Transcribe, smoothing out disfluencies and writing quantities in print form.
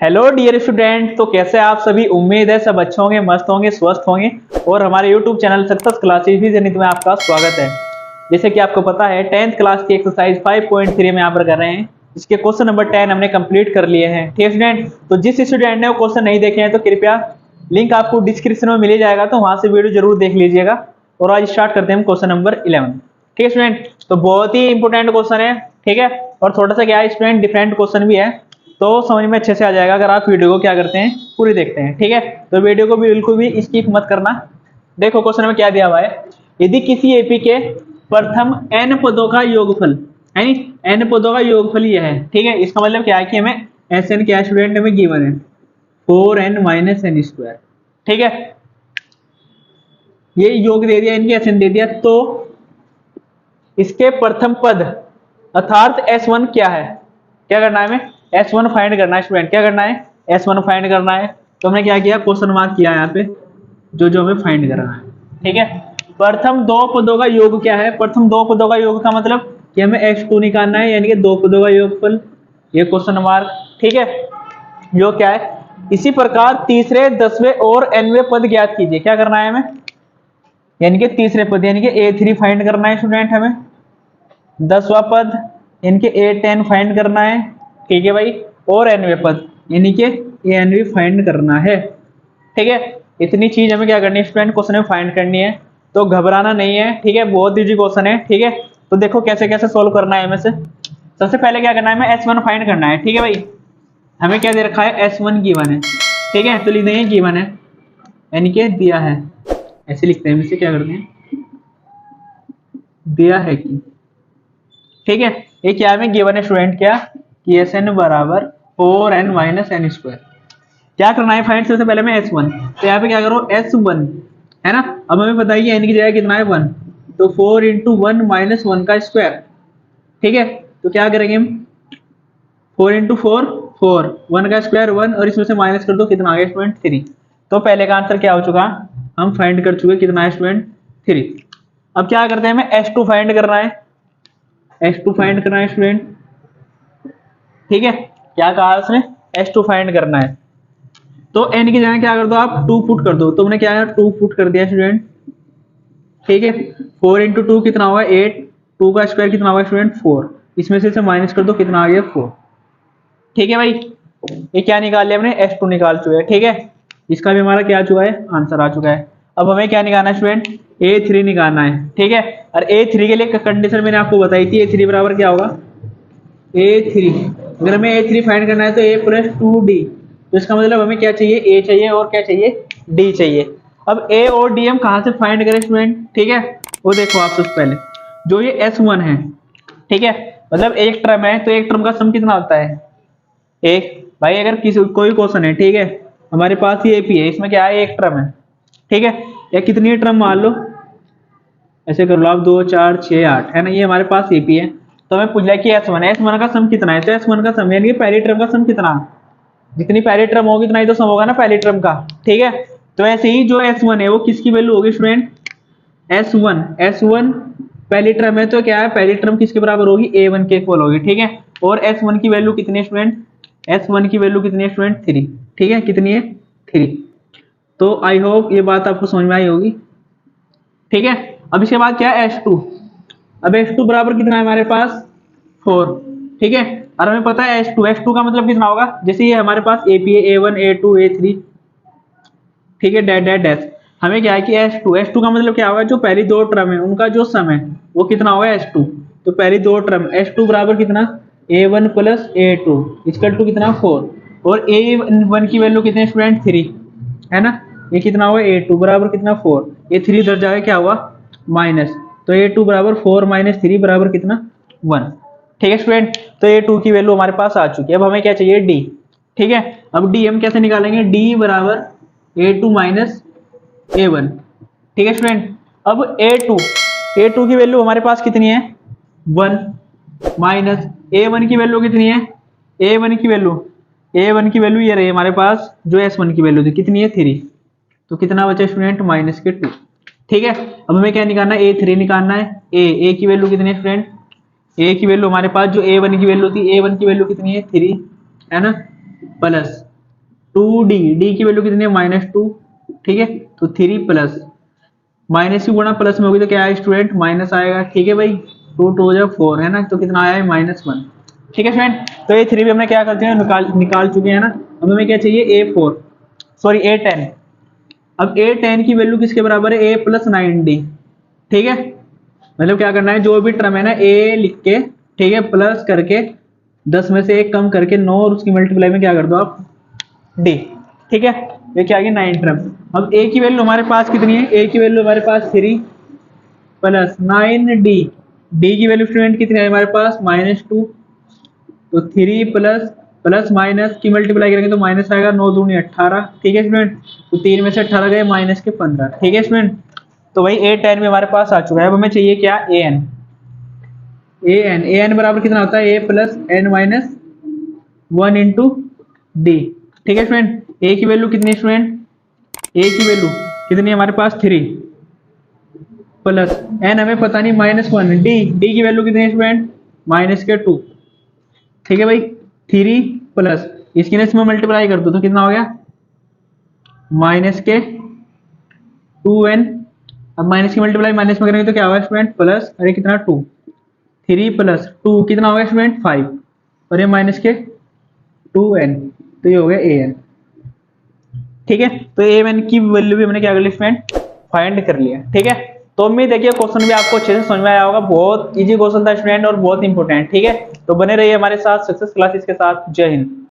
Hello dear student. तो कैसे आप सभी, उम्मीद है सब अच्छे होंगे, मस्त होंगे, स्वस्थ होंगे। और हमारे यूट्यूब चैनल सक्सेस क्लासेस भी जनित में आपका स्वागत है। जैसे कि आपको पता है 10th क्लास की एक्सरसाइज 5.3 में यहाँ पर कर रहे हैं। इसके क्वेश्चन नंबर 10 हमने कंप्लीट कर लिए हैं। ठीक है स्टूडेंट, तो जिस स्टूडेंट ने वो क्वेश्चन नहीं देखे हैं तो कृपया लिंक आपको डिस्क्रिप्शन में मिल जाएगा, तो वहां से वीडियो जरूर देख लीजिएगा। और आज स्टार्ट करते हैं क्वेश्चन नंबर 11। ठीक है स्टूडेंट, तो बहुत ही इंपॉर्टेंट क्वेश्चन है। ठीक है, और थोड़ा सा क्या है स्टूडेंट, डिफरेंट क्वेश्चन भी है, तो समझ में अच्छे से आ जाएगा अगर आप वीडियो को क्या करते हैं, पूरी देखते हैं। ठीक है, तो वीडियो को भी बिल्कुल भी स्किप मत करना। देखो क्वेश्चन में क्या दिया हुआ है। यदि किसी एपी के प्रथम n पदों का योगफल, यानी n पदों का योगफल यह है। ठीक है, इसका मतलब क्या है कि हमें Sn क्या स्टूडेंट हमें गिवन है 4n माइनस एन स्क्वायर। ठीक है, ये योग दे दिया, इनके Sn दे दिया, तो इसके प्रथम पद अर्थात S1 क्या है, क्या करना है हमें, S1 फाइंड करना है स्टूडेंट। क्या करना है, S1 फाइंड करना है। तो हमने क्या किया, क्वेश्चन मार्क किया यहाँ पे जो जो हमें फाइंड करना है। ठीक है, प्रथम दो पदों का योग क्या है, प्रथम दो पदों का योग का मतलब कि हमें x2 निकालना है, यानी कि दो पदों का योगफल, ये क्वेश्चन मार्क। ठीक है, योग क्या है। इसी प्रकार तीसरे, 10वें और nवें पद ज्ञात कीजिए। क्या करना है हमें, यानी कि तीसरे पद यानी कि A3 फाइंड करना है स्टूडेंट हमें। 10वां पद यानी कि A10 फाइंड करना है। ठीक है भाई, और nवें पद यानी कि AN फाइंड करना है। ठीक है, इतनी चीज हमें क्या करनी है स्टूडेंट, क्वेश्चन में फाइंड करनी है, तो घबराना नहीं है। ठीक है, बहुत इजी क्वेश्चन है। ठीक है, तो देखो कैसे कैसे सोल्व करना है हमें से। सबसे पहले क्या करना है, हमें S1 फाइंड करना है। ठीक है भाई, हमें क्या दे रखा है, S1 गिवन है। ठीक है, तो लिख देंगे गिवन है, यानी कि दिया है, ऐसे लिखते हैं। इसे क्या करते हैं, दिया है कि। ठीक है, ये क्या है गिवन है स्टूडेंट, क्या कि Sn बराबर 4n माइनस एन स्क्वायर। क्या करना है फाइंड, सबसे पहले मैं S1, तो यहाँ पे क्या करो S1 है ना। अब हमें बताइए n की जगह कितना है 1, तो 4 इंटू 1 माइनस 1 का स्क्वायर। ठीक है, तो क्या करेंगे हम, 4 इंटू 4 4, 1 का स्क्वायर 1, और इसमें से माइनस कर दो, कितना आ गया स्टूडेंट 3। तो पहले का आंसर क्या हो चुका, हम फाइंड कर चुके, कितना है स्टूडेंट 3। अब क्या करते हैं, हमें S2 फाइंड करना है। S2 फाइंड करना है स्टूडेंट। ठीक है, क्या कहा उसने, S2 फाइंड करना है, तो n की जगह क्या कर दो आप 2 पुट कर दो। तो हमने क्या है 2 पुट कर दिया स्टूडेंट। ठीक है, 4 इंटू 2 कितना होगा 8, 2 का स्क्वायर कितना होगा स्टूडेंट 4, इसमें से माइनस कर दो, कितना आ गया 4। ठीक है भाई, ये क्या निकाल लिया हमने, S2 निकाल चुके हैं। ठीक है, इसका भी हमारा क्या आ चुका है, आंसर आ चुका है। अब हमें क्या निकालना है स्टूडेंट, A3 निकालना है। ठीक है, और A3 के लिए कंडीशन मैंने आपको बताई थी, A3 बराबर क्या होगा, A3, अगर हमें A3 फाइंड करना है तो A प्लस 2D, तो इसका मतलब हमें क्या चाहिए, A चाहिए और क्या चाहिए, D चाहिए। अब A और D हम कहाँ से फाइंड करें स्टूडेंट। ठीक है, वो देखो आप सबसे पहले जो ये S1 है। ठीक है, मतलब एक टर्म है, तो एक टर्म का सम कितना होता है, एक। भाई अगर किसी कोई क्वेश्चन है, ठीक है, हमारे पास ये AP है, इसमें क्या है, एक टर्म है। ठीक है, या कितनी टर्म मान लो, ऐसे कर लो आप, 2 4 6 8 है ना, ये हमारे पास AP है। तो हमें पूछ लिया कि S1 का सम कितना है, तो S1 का सम यानी कि पहली टर्म का सम कितना, जितनी पहली टर्म होगी उतना ही तो सम होगा ना पहली टर्म का। ठीक है, तो ऐसे ही जो S1 है वो किसकी वैल्यू होगी स्टूडेंट, S1 पहली टर्म है, तो क्या है, पहली टर्म किसके बराबर होगी, A1 के इक्वल होगी। ठीक है, और S1 की वैल्यू कितनी है स्टूडेंट, S1 की वैल्यू कितनी है स्टूडेंट 3। ठीक है, कितनी है 3। तो आई होप ये बात आपको समझ में आई होगी। ठीक है, अब इसके बाद क्या है S2। अब S2 बराबर कितना है हमारे पास 4। ठीक है, और हमें पता है S2 का मतलब कितना होगा, जैसे ये हमारे पास AP है, A1 A2 A3। ठीक है, डैट डैट डैश, हमें क्या है कि S2 का मतलब क्या होगा, जो पहली दो टर्म है उनका जो सम है वो कितना होगा S2। तो पहली दो टर्म S2 बराबर कितना, A1 plus A2 equal to कितना 4, और A1 की वैल्यू कितने स्टूडेंट 3 है ना। ये कितना हुआ A2 बराबर कितना 4, ये 3 इधर जाएगा क्या हुआ माइनस, तो A2 बराबर 4 माइनस 3 बराबर कितना 1। ठीक है स्टूडेंट, तो A2 की वैल्यू हमारे पास आ चुकी है। अब हमें क्या चाहिए D। ठीक है, अब D हम कैसे निकालेंगे, D बराबर A2 माइनस A1। ठीक है स्टूडेंट, अब A2 की वैल्यू हमारे पास कितनी है 1, माइनस A1 की वैल्यू कितनी है, A1 की वैल्यू ये रही हमारे पास, जो S1 की वैल्यू थी कितनी है 3, तो कितना बचा स्टूडेंट माइनस के 2। ठीक है, अब हमें क्या निकालना है, A3 निकालना है। A की वैल्यू कितनी है स्टूडेंट, A की वैल्यू हमारे पास जो A1 की वैल्यू थी, A1 की वैल्यू कितनी है 3 है ना, प्लस 2d की वैल्यू कितनी है -2, ठीक है। तो 3 प्लस माइनस की गुणा प्लस में होगी तो क्या है स्टूडेंट माइनस आएगा, ठीक है भाई। 2 2 जा 4 है ना, तो कितना आया है -1, ठीक है स्टूडेंट। तो ये 3 भी हमने क्या करते हैं निकाल चुके हैं ना। अब हमें क्या चाहिए A4 सॉरी A10। अब A10 की वैल्यू किसके बराबर है, A प्लस 9d, ठीक है। मतलब क्या करना है, जो भी टर्म है ना A लिख के, ठीक है, प्लस करके 10 में से 1 कम करके 9 और उसकी मल्टीप्लाई में क्या कर दो आप D, ठीक है। ये क्या आ गया 9 टर्म। अब A की वैल्यू हमारे पास कितनी है, A की वैल्यू हमारे पास 3 प्लस 9d, D की वैल्यू स्टूडेंट कितनी है हमारे पास -2, तो 3 प्लस प्लस माइनस की मल्टीप्लाई करेंगे तो माइनस आएगा, 9 दूनी 18, ठीक है स्टूडेंट। तो 3 में से 18 गए माइनस के 15, ठीक है स्टूडेंट। तो वही A10 में हमारे पास आ चुका है। अब हमें चाहिए क्या an बराबर कितना होता है, A plus n minus 1 into D, ठीक है स्टूडेंट। A की वैल्यू कितनी है स्टूडेंट, A की वैल्यू कितनी है हमारे पास 3 प्लस n हमें पता नहीं -1, डी की वैल्यू कितनी है स्टूडेंट -2, ठीक है भाई। 3 प्लस इसकी ने इसमें मल्टीप्लाई कर दो तो कितना हो गया -2n। अब माइनस की मल्टीप्लाई माइनस में करेंगे तो क्या होगा स्टूडेंट प्लस, अरे कितना 2, 3 प्लस 2 कितना होगा स्टूडेंट 5, और ये माइनस के 2n, तो ये हो गया an, ठीक है। तो an की वैल्यू भी हमने क्या कर ली स्टूडेंट फाइंड कर लिया, ठीक है। तो उम्मीद है कि क्वेश्चन भी आपको अच्छे से समझ में आया होगा। बहुत इजी क्वेश्चन था स्टूडेंट और बहुत इंपॉर्टेंट, ठीक है। तो बने रहिए हमारे साथ सक्सेस क्लासेस के साथ। जय हिंद।